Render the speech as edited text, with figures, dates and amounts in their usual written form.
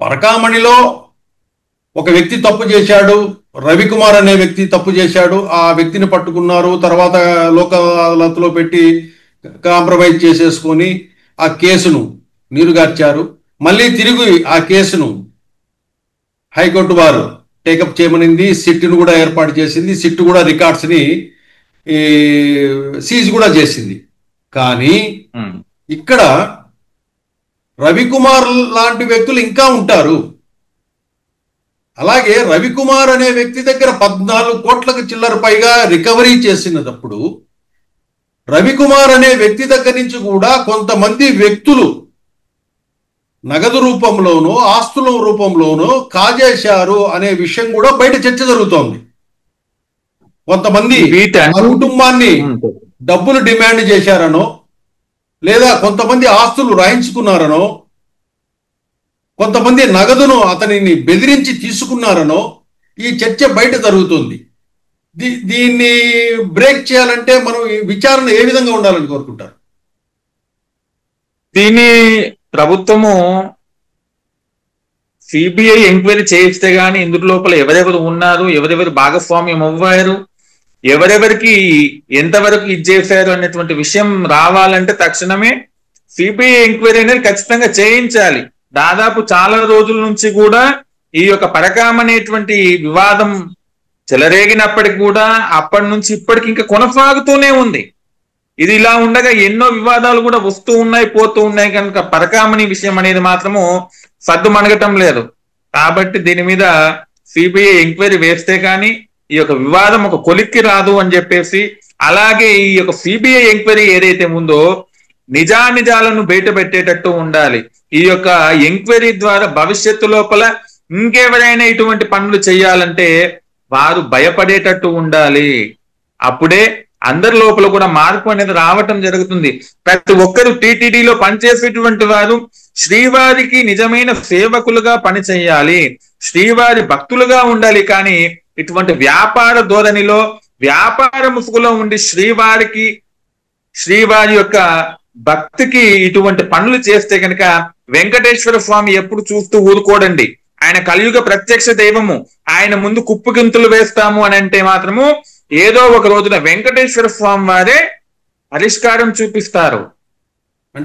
పరకామణిలో ఒక వ్యక్తి తప్పు చేశాడు, రవికుమార్ అనే వ్యక్తి తప్పు చేశాడు, ఆ వ్యక్తిని పట్టుకున్నారు, తర్వాత లోక్ అదాలత్లో పెట్టి కాంప్రమైజ్ చేసేసుకొని ఆ కేసును నీరుగార్చారు. మళ్ళీ తిరిగి ఆ కేసును హైకోర్టు వారు టేకప్ చేయమనింది, సిట్ను కూడా ఏర్పాటు చేసింది, సిట్ కూడా రికార్డ్స్ని సీజ్ కూడా చేసింది. కానీ ఇక్కడ రవికుమార్ లాంటి వ్యక్తులు ఇంకా ఉంటారు. అలాగే రవికుమార్ అనే వ్యక్తి దగ్గర 14 కోట్లకు చిల్లర పైగా రికవరీ చేసినప్పుడు రవికుమార్ అనే వ్యక్తి దగ్గర నుంచి కూడా కొంతమంది వ్యక్తులు నగదు రూపంలోనో ఆస్తుల రూపంలోనో కాజేశారు అనే విషయం కూడా బయట చర్చ జరుగుతోంది. కొంతమంది ఆ కుటుంబాన్ని డబ్బులు డిమాండ్ చేశారనో, లేదా కొంతమంది ఆస్తులు రాయించుకున్నారనో, కొంతమంది నగదును అతనిని బెదిరించి తీసుకున్నారనో ఈ చర్చ బయట జరుగుతుంది. దీన్ని బ్రేక్ చేయాలంటే మనం ఈ విచారణ ఏ విధంగా ఉండాలని కోరుకుంటారు? దీన్ని ప్రభుత్వము సిబిఐ ఎంక్వైరీ చేయిస్తే గానీ ఇందులో లోపల ఎవరెవరు ఉన్నారు, ఎవరెవరు భాగస్వామ్యం అవ్వారు, ఎవరెవరికి ఎంతవరకు ఇచ్చేశారు అనేటువంటి విషయం రావాలంటే తక్షణమే సిబిఐ ఎంక్వైరీ అనేది ఖచ్చితంగా చేయించాలి. దాదాపు చాలా రోజుల నుంచి కూడా ఈ యొక్క పరకామనేటువంటి వివాదం చెలరేగినప్పటికి కూడా అప్పటి నుంచి ఇప్పటికి ఇంకా కొనసాగుతూనే ఉంది. ఇది ఇలా ఉండగా ఎన్నో వివాదాలు కూడా వస్తూ ఉన్నాయి, పోతూ ఉన్నాయి. కనుక పరకామణి విషయం అనేది మాత్రము సద్దు మనగటం లేదు. కాబట్టి దీని మీద సిబిఐ ఎంక్వైరీ వేస్తే కానీ ఈ యొక్క వివాదం ఒక కొలిక్కి రాదు అని చెప్పేసి, అలాగే ఈ యొక్క సిబిఐ ఎంక్వైరీ ఏదైతే ఉందో నిజానిజాలను బయట పెట్టేటట్టు ఉండాలి. ఈ యొక్క ఎంక్వైరీ ద్వారా భవిష్యత్తు లోపల ఇంకెవరైనా ఇటువంటి పనులు చేయాలంటే వారు భయపడేటట్టు ఉండాలి. అప్పుడే అందరి లోపల కూడా మార్పు అనేది రావటం జరుగుతుంది. ప్రతి ఒక్కరు టీటీడీలో పనిచేసేటువంటి వారు శ్రీవారికి నిజమైన సేవకులుగా పనిచేయాలి, శ్రీవారి భక్తులుగా ఉండాలి. కానీ ఇటువంటి వ్యాపార ధోరణిలో, వ్యాపార ముసుగులో ఉండి శ్రీవారి యొక్క భక్తికి ఇటువంటి పనులు చేస్తే కనుక వెంకటేశ్వర స్వామి ఎప్పుడు చూస్తూ ఊరుకోడండి. ఆయన కలియుగ ప్రత్యక్ష దైవము. ఆయన ముందు కుప్పుగింతులు వేస్తాము అని అంటే మాత్రము ఏదో ఒక రోజున వెంకటేశ్వర స్వామి వారే పరిష్కారం చూపిస్తారు.